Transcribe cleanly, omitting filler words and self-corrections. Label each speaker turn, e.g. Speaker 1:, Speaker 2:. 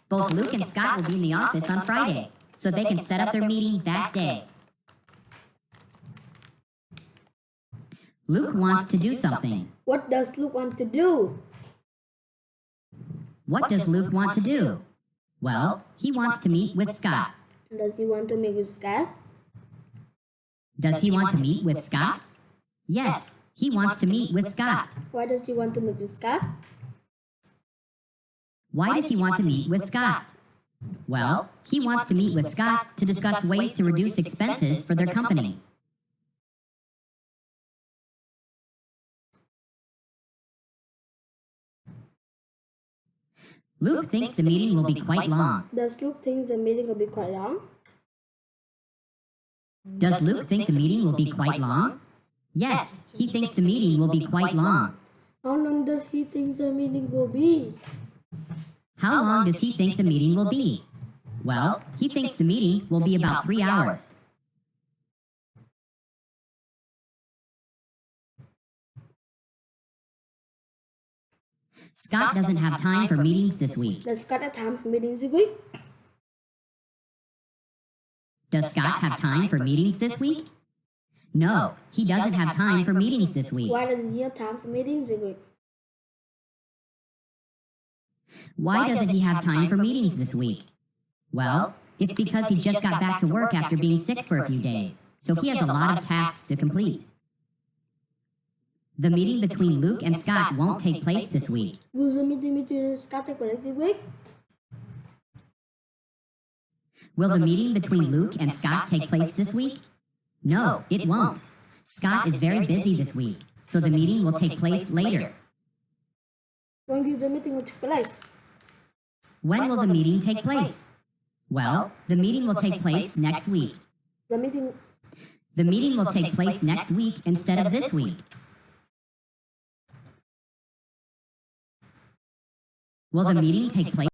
Speaker 1: Both Luke and Scott will be in the office on Friday, so they can set up their meeting that day. Luke wants to do something.
Speaker 2: What does Luke want to do?
Speaker 1: What does Luke want to do? Well, he wants to meet with Scott.
Speaker 2: Does he want to meet with Scott?
Speaker 1: Does he want to meet with Scott? Yes, he wants to meet with Scott.
Speaker 2: Why does he want to meet with Scott?
Speaker 1: Why does he want to meet with Scott? Well, he wants to meet with Scott to discuss ways to reduce expenses for their company. Luke thinks the meeting will be quite long.
Speaker 2: Does Luke think the meeting will be quite long?
Speaker 1: Does Luke think the meeting will be quite long? Yes, he thinks the meeting will be quite long.
Speaker 2: How long does he think the meeting will be?
Speaker 1: How long does he think the meeting will be? Well, he thinks the meeting will be about 3 hours. Scott doesn't have time for meetings this week.
Speaker 2: Does Scott have time for meetings this week?
Speaker 1: Does Scott have time for meetings this week? No, he doesn't have time for meetings this week.
Speaker 2: Why doesn't he have time for meetings this week?
Speaker 1: Why doesn't he have time for meetings this week? Well, it's because he just got back to work after being sick for a few days, so he has a lot of tasks to complete. The meeting between Luke and Scott won't take place this week.
Speaker 2: Will the meeting between Scott take place this week?
Speaker 1: Will the meeting between Luke and Scott take place this week? No, it won't. Scott is very busy this week, so the meeting will take place later.
Speaker 2: When will the meeting take place?
Speaker 1: When will the meeting take place? Well, the meeting will take place next week.
Speaker 2: The meeting
Speaker 1: will take place next week instead of this week. Will the meeting take place?